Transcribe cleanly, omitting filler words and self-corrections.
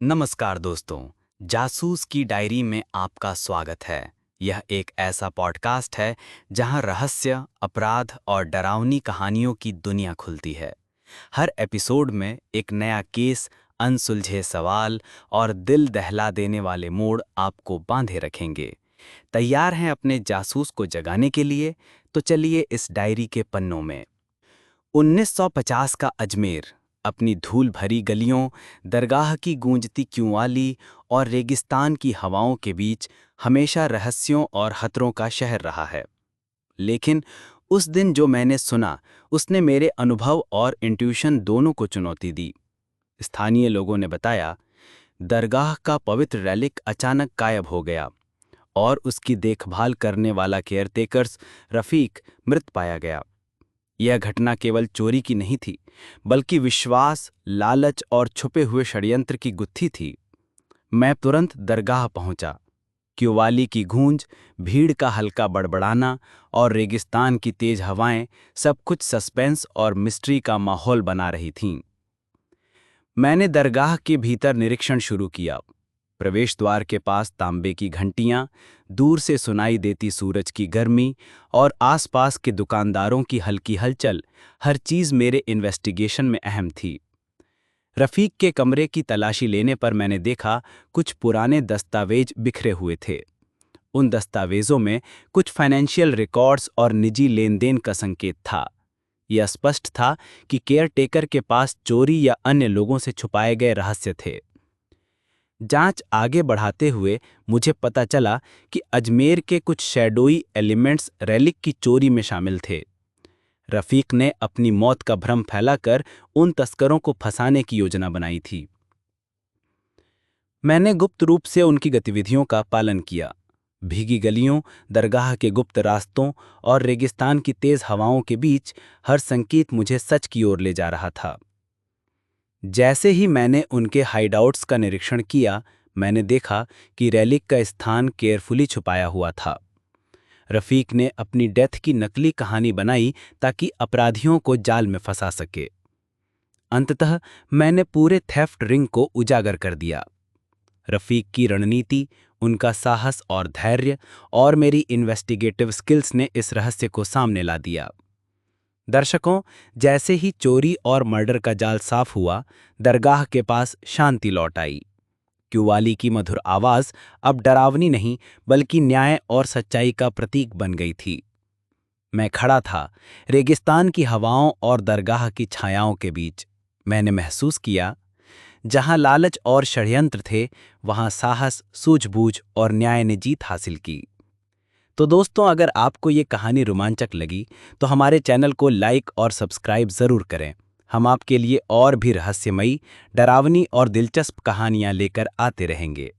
नमस्कार दोस्तों, जासूस की डायरी में आपका स्वागत है। यह एक ऐसा पॉडकास्ट है जहां रहस्य, अपराध और डरावनी कहानियों की दुनिया खुलती है। हर एपिसोड में एक नया केस, अनसुलझे सवाल और दिल दहला देने वाले मोड़ आपको बांधे रखेंगे। तैयार हैं अपने जासूस को जगाने के लिए? तो चलिए इस डायरी के पन्नों में। 1950 का अजमेर अपनी धूल भरी गलियों, दरगाह की गूंजती क्यूंवाली और रेगिस्तान की हवाओं के बीच हमेशा रहस्यों और खतरों का शहर रहा है। लेकिन उस दिन जो मैंने सुना, उसने मेरे अनुभव और इंट्यूशन दोनों को चुनौती दी। स्थानीय लोगों ने बताया, दरगाह का पवित्र रेलिक अचानक गायब हो गया और उसकी देखभाल करने वाला केयरटेकर्स रफ़ीक मृत पाया गया। यह घटना केवल चोरी की नहीं थी, बल्कि विश्वास, लालच और छुपे हुए षड्यंत्र की गुत्थी थी। मैं तुरंत दरगाह पहुंचा। क्यूवाली की गूंज, भीड़ का हल्का बड़बड़ाना और रेगिस्तान की तेज हवाएं, सब कुछ सस्पेंस और मिस्ट्री का माहौल बना रही थीं। मैंने दरगाह के भीतर निरीक्षण शुरू किया। प्रवेश द्वार के पास तांबे की घंटियां, दूर से सुनाई देती सूरज की गर्मी और आसपास के दुकानदारों की हल्की हलचल, हर चीज मेरे इन्वेस्टिगेशन में अहम थी। रफीक के कमरे की तलाशी लेने पर मैंने देखा, कुछ पुराने दस्तावेज बिखरे हुए थे। उन दस्तावेजों में कुछ फाइनेंशियल रिकॉर्ड्स और निजी लेन-देन का संकेत था। यह स्पष्ट था कि केयरटेकर के पास चोरी या अन्य लोगों से छुपाए गए रहस्य थे। जांच आगे बढ़ाते हुए मुझे पता चला कि अजमेर के कुछ शैडोई एलिमेंट्स रेलिक की चोरी में शामिल थे। रफीक ने अपनी मौत का भ्रम फैलाकर उन तस्करों को फंसाने की योजना बनाई थी। मैंने गुप्त रूप से उनकी गतिविधियों का पालन किया। भीगी गलियों, दरगाह के गुप्त रास्तों और रेगिस्तान की तेज हवाओं के बीच हर संकेत मुझे सच की ओर ले जा रहा था। जैसे ही मैंने उनके हाइडआउट्स का निरीक्षण किया, मैंने देखा कि रेलिक का स्थान केयरफुली छुपाया हुआ था। रफीक ने अपनी डेथ की नकली कहानी बनाई ताकि अपराधियों को जाल में फंसा सके। अंततः मैंने पूरे थेफ्ट रिंग को उजागर कर दिया। रफीक की रणनीति, उनका साहस और धैर्य और मेरी इन्वेस्टिगेटिव स्किल्स ने इस रहस्य को सामने ला दिया। दर्शकों, जैसे ही चोरी और मर्डर का जाल साफ हुआ, दरगाह के पास शांति लौट आई। क्यूवाली की मधुर आवाज अब डरावनी नहीं, बल्कि न्याय और सच्चाई का प्रतीक बन गई थी। मैं खड़ा था, रेगिस्तान की हवाओं और दरगाह की छायाओं के बीच। मैंने महसूस किया, जहां लालच और षड्यंत्र थे, वहां साहस, सूझबूझ और न्याय ने जीत हासिल की। तो दोस्तों, अगर आपको ये कहानी रोमांचक लगी तो हमारे चैनल को लाइक और सब्सक्राइब ज़रूर करें। हम आपके लिए और भी रहस्यमयी, डरावनी और दिलचस्प कहानियां लेकर आते रहेंगे।